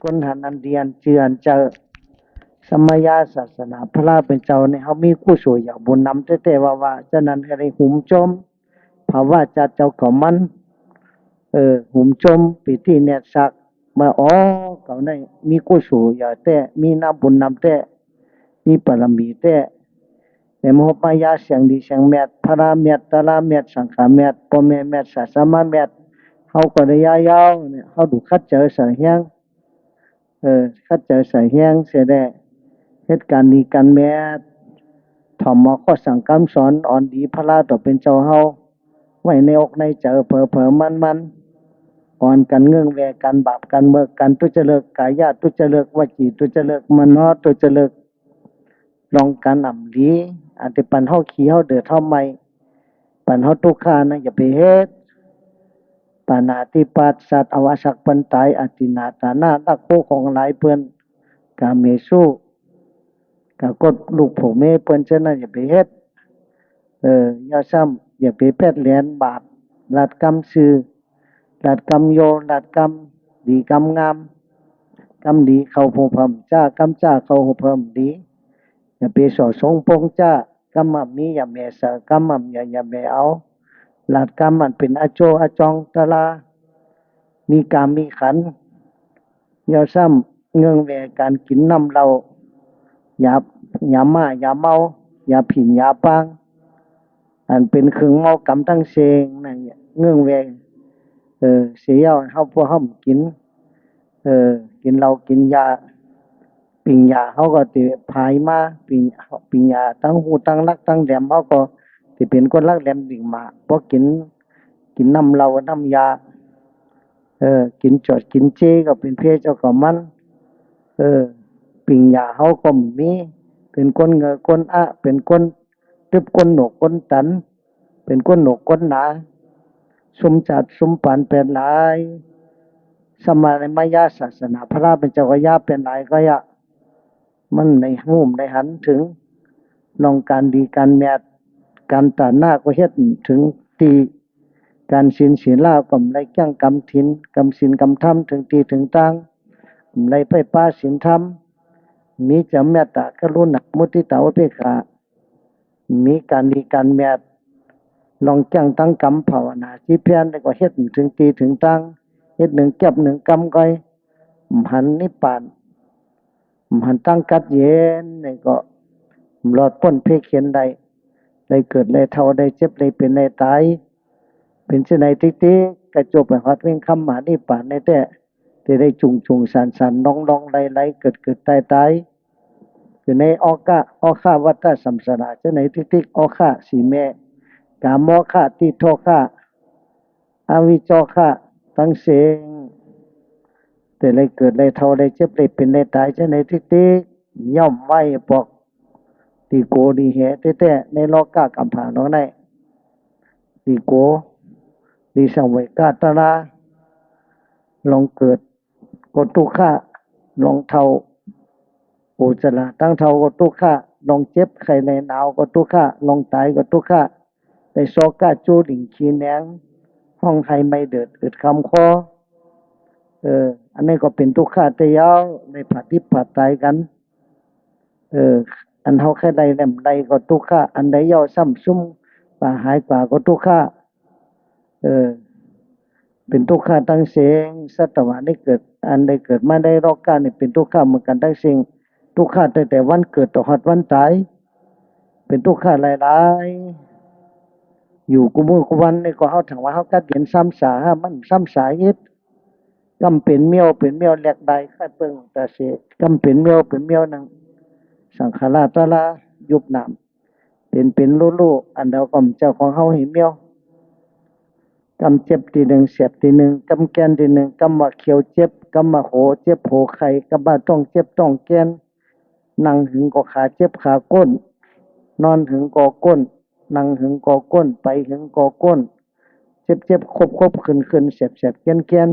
คนหันอันเดียนเจือนเจอสมัยศาสนาพระเป็นเจ้าเนี่ยเขามีคู่สวยอย่างบุญนำแต่ว่าฉะนั้นก็ได้หุมจมภาวะจัดเจ้าก็มันหุมจมปีที่เนี่ยสักมาอ๋อเขาในมีคู่สวยอย่างแต่มีน้ำบุญนำแต่มีปรมีแต่แต่มหปายาเสียงดีเสียงแมทพระเมตตาลาเมตสังฆเมตปเมเมตสัสสมาเมตเขาก็ได้ยาวๆเนี่ยเขาดูคัดเจอเสียงเฮียงคัดเจอเสียงเฮียงเสียได้ เหตุการณ์นี้กันแม้ถ่อมมาข้อสั่งคำสอนอ่อนดีพระราต่อเป็นเจ้าเฮาไว้ในอกในใจเผลอมันอ่อนกันเงื่องแวกันบาปกันเมื่อกันตุจเลิกกายาตุจเลิกวจีตุจเลิกมโนตุจเลิกลองกันอ่ำดีอาจจะปันเฮาขี้เฮาเดือดเฮาไม่ปันเฮาทุกข์านะอย่าไปเฮ็ดปานาติปัสสัตอวสักปันตายอตินาตานาตักโคของหลายเพิ่นกาเมสุ ก็กดลูกผมแม่เปิ้นฉะนั้นอย่าไปเฮ็ดอย่าซ้ำอย่าไปแพทย์แหลนบาปลาดกรรมซื่อลาดกรรมโยลาดกรรมดีกรรมงามกรรมดีเข้าผู้เพิ่มจ้ากรรมจ้าเข้าผู้เพิ่มดีอย่าไปสอสงปงจ้ากรรมมั่มมีอย่าแม่เสอกรรมมั่มอย่าแม่เอาลาดกรรมมันเป็นอโจอจองตะลามีกามมีขันธ์อย่าซ้ำเงื่องแวการกินน้ำเหล้า อย่าอย่ามาอย่าเมาอย่าผินอย่าปังอันเป็นเครื่องเมากำตั้งเชงนั่นเนี่ยเงื่องแวงเสียเฮาพวกเฮากินเออกินเหล้ากินยาปิ่งยาเขาก็สิพายมาปิ่งยาตั้งหูตั้งรักตั้งแหลมเขาก็สิเป็นคนรักแหลมดิ่งมาเพราะกินน้ำเหล้าน้ำยากินจอดกินเจก็เป็นเพศเจ้าของมันเออ ปิ่งยาเขาก็มีเป็นคนเหงอคนอะเป็นคนตึบคนหนกคนตันเป็นคนหนกคนหนาสมจัดสมปันเป็นหลายสมัยมายาศาสนาพระเป็นเจ้าก็ยาเป็นหลายก็ยะมันในหูมในหันถึงลองการดีการแมดการตาหน้าก็เฮ็ดถึงตีการศีลลาก็ไรแก้งกำถินกำศีลกำธรรมถึงตีถึงตังไรไปป้าศีลธรรม มีจะเมตตากรุณามุทิตาอุเบกขามีการดีการแมตลองจังตั้งกรรมภาวนาที่เพียนแล้วก็เฮ็ดถึงตีถึงตั้งเฮ็ดหนึ่งเก็บหนึ่งกรรมก้อยหันนิพพานหันตั้งกัดเย็นนี่ก็หลอดพ้นเพศเขียนใดได้เกิดได้เท่าได้เจ็บได้เป็นได้ตายเป็นเช่นใดติ๊กๆกระจบไปฮอดเว้งคำหมานิพพานในแต่ได้จุงสันน้องไล่เกิดตายอยู่ในออกาวัฏสัมสาระจะไหนทิกออกาสีแม่กามอคาติโทคาอวิจอคาตั้งเสงแต่ได้เกิดได้เท่าได้เจ็บได้เป็นได้ตายจะไหนทิกย่อมไว้ปอกตีโกดีเหแต่ในโลกากำผาน้องในตีโกดีสังเวกาตระลองเกิดกตุฆะลองเท่าอุจจาระตั้งเท่าก็ทุกขะลองเจ็บไข้ในหนาวก็ทุกขะลองตายก็ทุกขะได้โซกาจูดิ่งขี้แหนงห้องไห้ไม่เดือดอึดคำคออันนี้ก็เป็นทุกขะแต่ยาวในปฏิปไตยกันอันเฮาแค่ใดแหลมใดก็ทุกขะอันใดย่อซ้ำซุ่มป่าหายกว่าก็ทุกขะเออเป็นทุกขะตั้งเสียงสัตวะได้เกิดอันใดเกิดมาได้รอกกาเนี่ยเป็นทุกขะเหมือนกันทั้งสิ่งทุกข์ตั้งแต่วันเกิดต่อฮอดวันตายเป็นทุกข์หลายๆอยู่กูมื้อกูวันนี่ก็เฮาถังว่าเฮากัดเห็นซ้ำสามันซ้ำสาเฮ็ดกำเป็นเมียวเป็นเมียวแลกใดค่ายเปิงตาเสกำเป็นเมียวเป็นเมียวนังสังขารตะลายุบน้ำเป็นโลอันเดียวกับเจ้าของเฮาให้เมียวกำเจ็บทีหนึ่งเสียบทีหนึ่งกำแกนทีหนึ่งกำว่าเขียวเจ็บกำว่าโหเจ็บโหไข้กำว่าต้องเจ็บต้องแกนนั่งหึงก็ขาเจ็บขาก้นนอนหึงก็ก้นนั่งหึงก็ก้นไปหึงก็ก้นเจ็บคบขึ้นเสียบแกน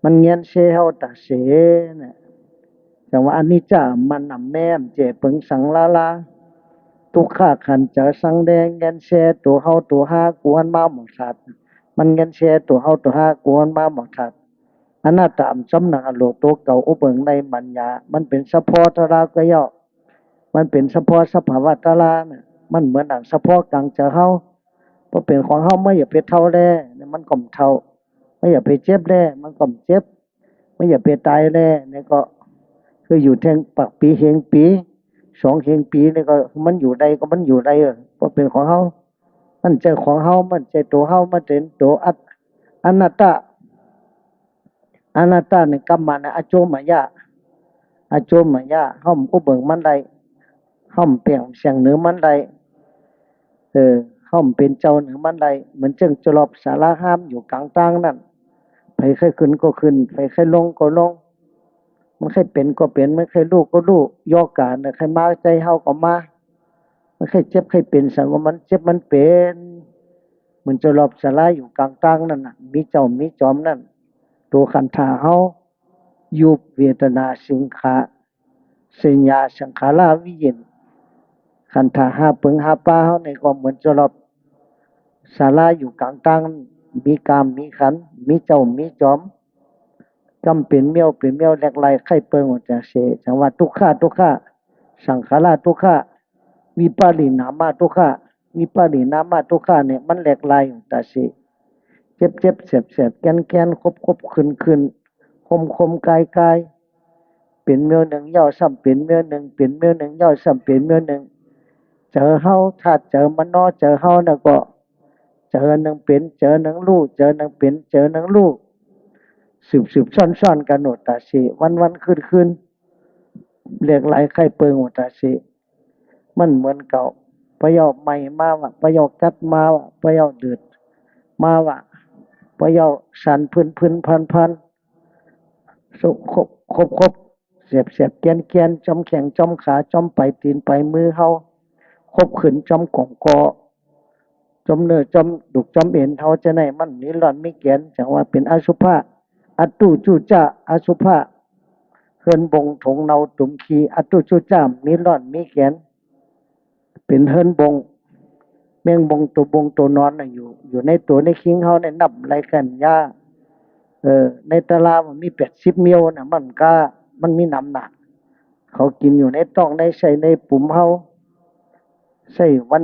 มันเงียนเชเฮาตาเสน่ะจังว่าอันนี้จ้ามันนำแม่มเจเปิงสังลาทุกขาขันเจอสังแดงเงียนเชตัวเฮาตัวหากวนมาหมองสัตว์มันเงียนเชตัวเฮาตัวหากวนมาหมองสัตว์ อนาตามสำนักอโลโตเก่าอุเบิงในมัญญามันเป็นเฉพาะตรากะย่อมันเป็นเฉพาะสภาวะตราน่ะมันเหมือนดังเฉพาะกลางเจอเฮาพอเป็นของเฮาไม่อย่าไปเท่าแลมันก็เท่าไม่อย่าไปเจ็บแลมันก็เจ็บไม่อย่าไปตายแลนี่ก็คืออยู่แทงปักปีเฮงปีสองเฮงปีนี่ก็มันอยู่ใดก็มันอยู่ใดเพราะเป็นของเฮามันใจของเฮามันใจตัวเฮามันเป็นตัวอนัตตาอนัตตาในกรรมนะอโจมายาอโจมายาห้อมอุเบิงมันใดห้อมเปลี่ยงเสียงเหนือมันใดห้อมเป็นเจ้าเหนือมันใดเหมือนจึงจลอบสาราห้ามอยู่กลางตางนั่นไผเคยขึ้นก็ขึ้นไผเคยลงก็ลงมันเคยเป็นก็เป็นไม่เคยรู้ก็รู้ยอกกาเนี่ยใครมาใจเฮาก็มามันเคยเจ็บเคยเป็นสังว่ามันเจ็บมันเป็นเหมือนจลอบสาราอยู่กลางตางนั่นน่ะมีเจ้ามีจอมนั่นตัวขันธาเฮายุบเวทนาสิงขาสัญญาสังขาราวิญญาณขันธาหาปึงหาปาเฮาในก็เหมือนจะรอบศาลาอยู่กลางตังมีกามมีขันมีเจ้ามีจอมกำเป็นเมียวเป็นเมียวแหลกไหลไข่เปิงออกจากเสจังว่าทุกขาทุกขาสังขาราทุกขาวิปาริณามาทุกขาวิปาริณามาทุกขาเนี่ยมันแหลกไหลอยู่ตาเสเจ็บเจ็บเสียบเสียบแกนแกนคบคบขึ้นขึ้นคมคมกายกายเป็นเมียวหนึ่งย่อซ้ำเป็นเมียวหนึ่งเป็นเมียวหนึ่งย่อซ้ำเป็นเมียวหนึ่งเจอเฮาถ้าเจอมันนอเจอเฮาน่ะก็เจอหนึ่งเป็นเจอหนึ่งรู้เจอหนึ่งเป็นเจอหนึ่งรู้สืบซ่อนกันโนตาสิวันคืนเรียกหลายไข่เปิงโอตาสิมันเหมือนเก่าพะเยาใหม่มาว่ะพะเยากัดมาว่ะพะเยาเดือดมาว่ะพะเยาสันพื้นพันสุครบเสียบแกนจอมแข็งจอมขาจอมไปตีนไปมือเฮาครบขืนจอมก่องกอจอมเนื้อจอมดุกจอมเอ็นเฮาจะไหนมันมีหลอนมีแกนจังว่าเป็นอสุภะอัตตุจูจ้าอสุภะเฮินบงถงเนาตุ่มขีอัตตุจูจ้ามีหลอนมีแกนเป็นเฮินบงแมงบงตัวนอนน่ะอยู่ในตัวในคิงเฮาในนับไรกันยาในตลาดมันมี80มิลน่ะมันมีน้ำหนักเขากินอยู่ในต้องในใส่ในปุ่มเฮาใส่วัน